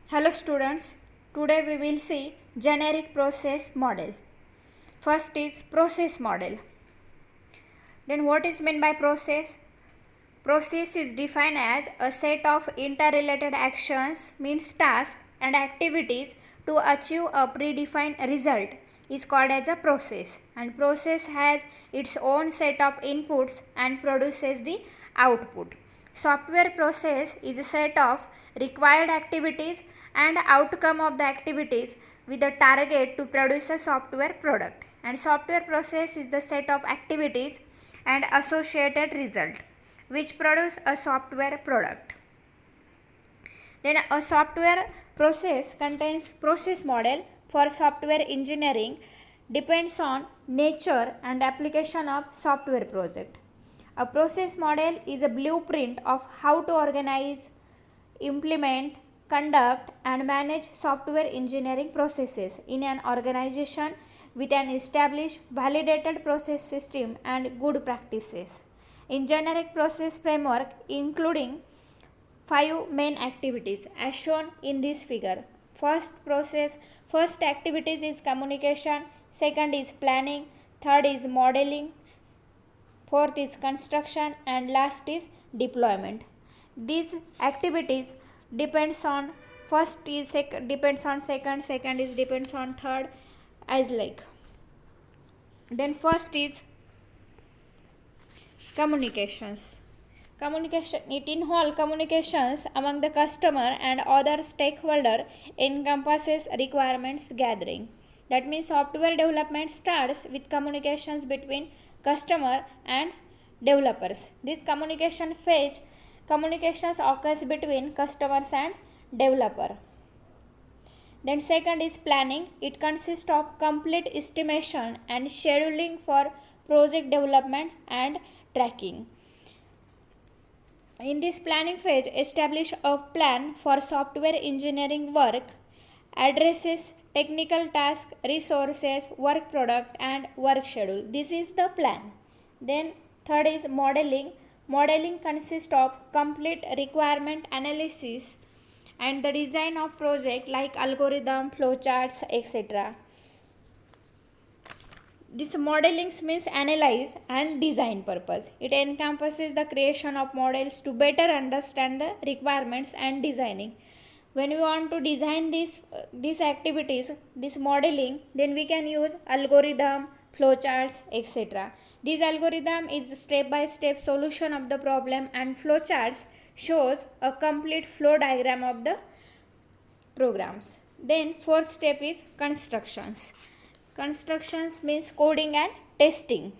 Hello students, today we will see generic process model. First is process model. Then what is meant by process? Process is defined as a set of interrelated actions, means tasks and activities to achieve a predefined result is called as a process, and process has its own set of inputs and produces the output. Software process is a set of required activities and outcome of the activities with a target to produce a software product, and software process is the set of activities and associated result which produce a software product. Then a software process contains process model for software engineering depends on nature and application of software project. A process model is a blueprint of how to organize, implement, conduct and manage software engineering processes in an organization with an established validated process system and good practices. In generic process framework including 5 main activities as shown in this figure. First activities is communication, second is planning, third is modeling, fourth is construction and last is deployment. These activities depends on depends on second is depends on third, as like. Then first is communications. Communication, it involves communications among the customer and other stakeholder, encompasses requirements gathering. That means software development starts with communications between customer and developers. This communications occurs between customers and developer. Then second is planning. It consists of complete estimation and scheduling for project development and tracking. In this planning phase, establish a plan for software engineering work, addresses technical task, resources, work product and work schedule. This is the plan. Then third is modeling. Modeling consists of complete requirement analysis and the design of project like algorithm, flowcharts, etc. This modeling means analyze and design purpose. It encompasses the creation of models to better understand the requirements and designing. When we want to design these activities, this modeling, then we can use algorithm, flowcharts, etc. This algorithm is step-by-step solution of the problem and flowcharts shows a complete flow diagram of the programs. Then fourth step is constructions. Constructions means coding and testing.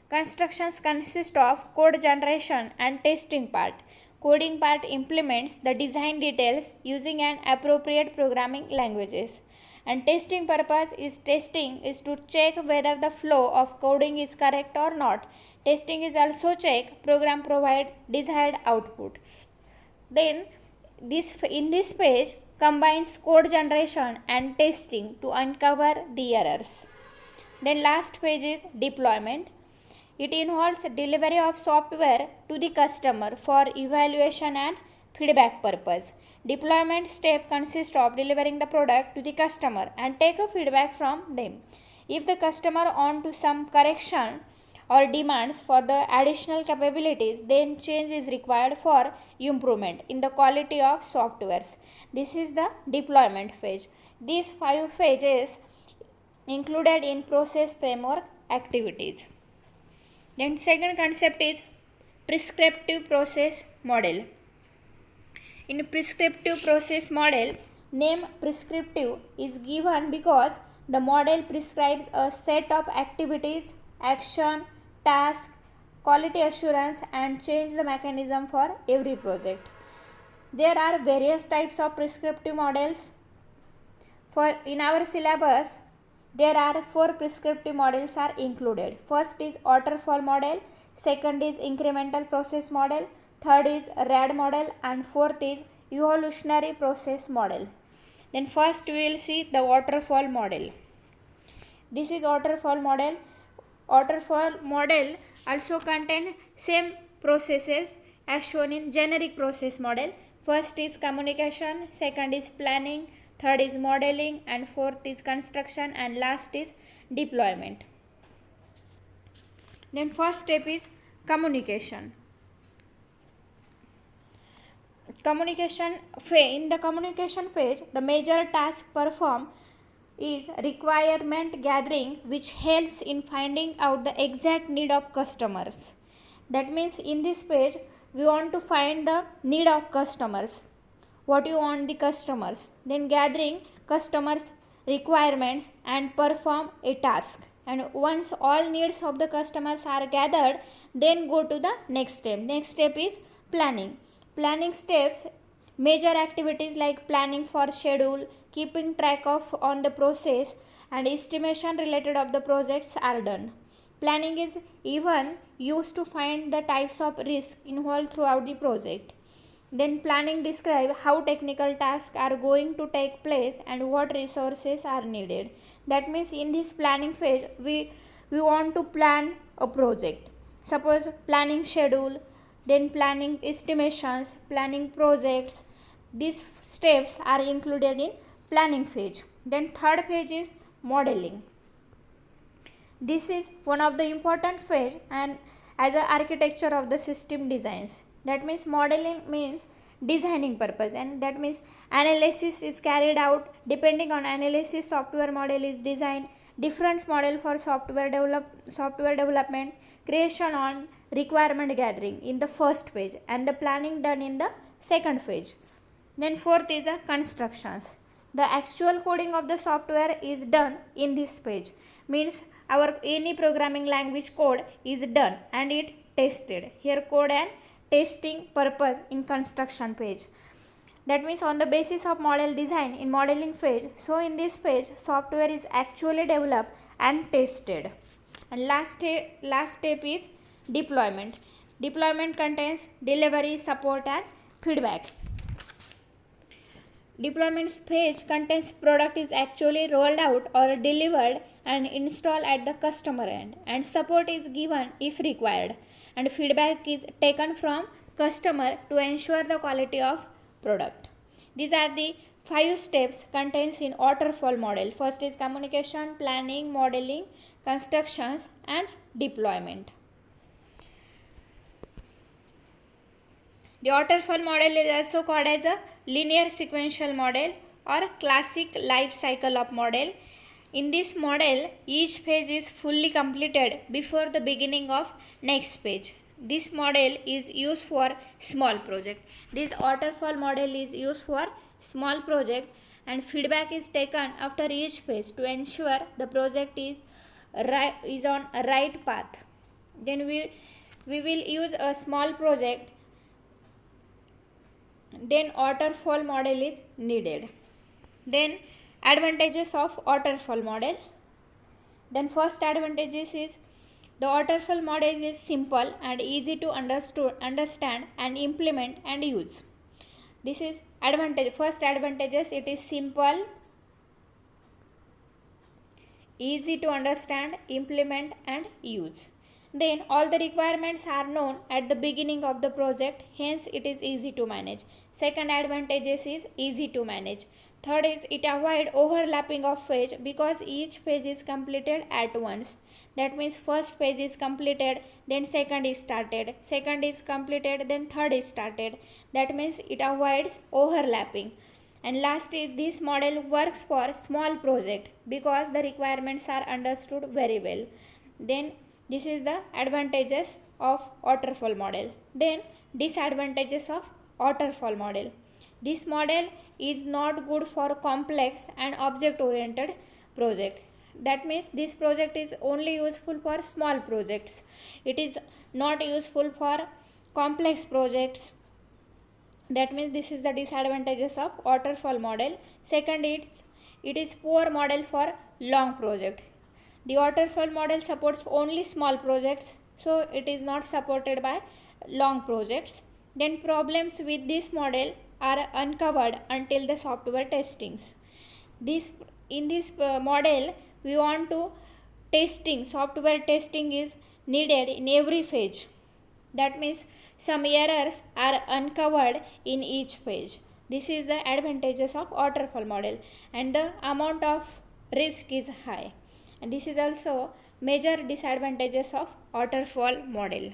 Constructions consist of code generation and testing part. Coding part implements the design details using an appropriate programming languages. And testing purpose is to check whether the flow of coding is correct or not. Testing is also check program provide desired output. Then in this page combines code generation and testing to uncover the errors. Then last page is deployment. It involves delivery of software to the customer for evaluation and feedback purpose. Deployment step consists of delivering the product to the customer and take a feedback from them. If the customer on to some correction or demands for the additional capabilities, then change is required for improvement in the quality of softwares. This is the deployment phase. These 5 phases included in process framework activities. Then second concept is prescriptive process model. In prescriptive process model, name prescriptive is given because the model prescribes a set of activities, action, task, quality assurance and change the mechanism for every project. There are various types of prescriptive models. In our syllabus, there are 4 prescriptive models are included. First is waterfall model, second is incremental process model, third is RAD model and fourth is evolutionary process model. Then first we will see the waterfall model. This is waterfall model. Waterfall model also contain same processes as shown in generic process model. First is communication, second is planning, third is modeling, and fourth is construction, and last is deployment. Then first step is communication. In the communication phase, the major task performed is requirement gathering, which helps in finding out the exact need of customers. That means in this page we want to find the need of customers, what you want the customers, then gathering customers requirements and perform a task. And once all needs of the customers are gathered, then go to the next step is planning. Planning steps major activities like planning for schedule, keeping track of on the process, and estimation related of the projects are done. Planning is even used to find the types of risk involved throughout the project. Then planning describe how technical tasks are going to take place and what resources are needed. That means in this planning phase we want to plan a project. Suppose planning schedule, then planning estimations, planning projects. These steps are included in planning phase. Then third phase is modeling. This is one of the important phase and as a architecture of the system designs. That means modeling means designing purpose, and that means analysis is carried out. Depending on analysis, software model is designed. Different model for software development, creation on requirement gathering in the first phase, and the planning done in the second phase. Then fourth is the constructions. The actual coding of the software is done in this page. Means our any programming language code is done and it tested. Here code and testing purpose in construction page. That means on the basis of model design in modeling phase. So in this page software is actually developed and tested. And last step is deployment. Deployment contains delivery, support and feedback. Deployment phase contains product is actually rolled out or delivered and installed at the customer end, and support is given if required, and feedback is taken from customer to ensure the quality of product. These are the 5 steps contained in waterfall model. First is communication, planning, modeling, constructions and deployment. The waterfall model is also called as a linear sequential model or classic life cycle of model. In this model, each phase is fully completed before the beginning of next page. This model is used for small project. This waterfall model is used for small project, and feedback is taken after each phase to ensure the project is on a right path. Then we will use a small project, then waterfall model is needed. Then advantages of waterfall model. Then first advantages is the waterfall model is simple and easy to understand and implement and use. This is advantage. First advantages, it is simple, easy to understand, implement and use. Then all the requirements are known at the beginning of the project, hence it is easy to manage. Second advantages is easy to manage. Third is it avoid overlapping of phase because each phase is completed at once. That means first phase is completed, then second is started, second is completed, then third is started. That means it avoids overlapping. And last is this model works for small project because the requirements are understood very well. Then this is the advantages of waterfall model. Then disadvantages of waterfall model. This model is not good for complex and object oriented project. That means this project is only useful for small projects. It is not useful for complex projects. That means this is the disadvantages of waterfall model. Second, it is poor model for long project. The waterfall model supports only small projects, so it is not supported by long projects. Then problems with this model are uncovered until the software testings. In this model we want to software testing is needed in every phase. That means some errors are uncovered in each page. This is the advantages of waterfall model, and the amount of risk is high. And this is also major disadvantages of waterfall model.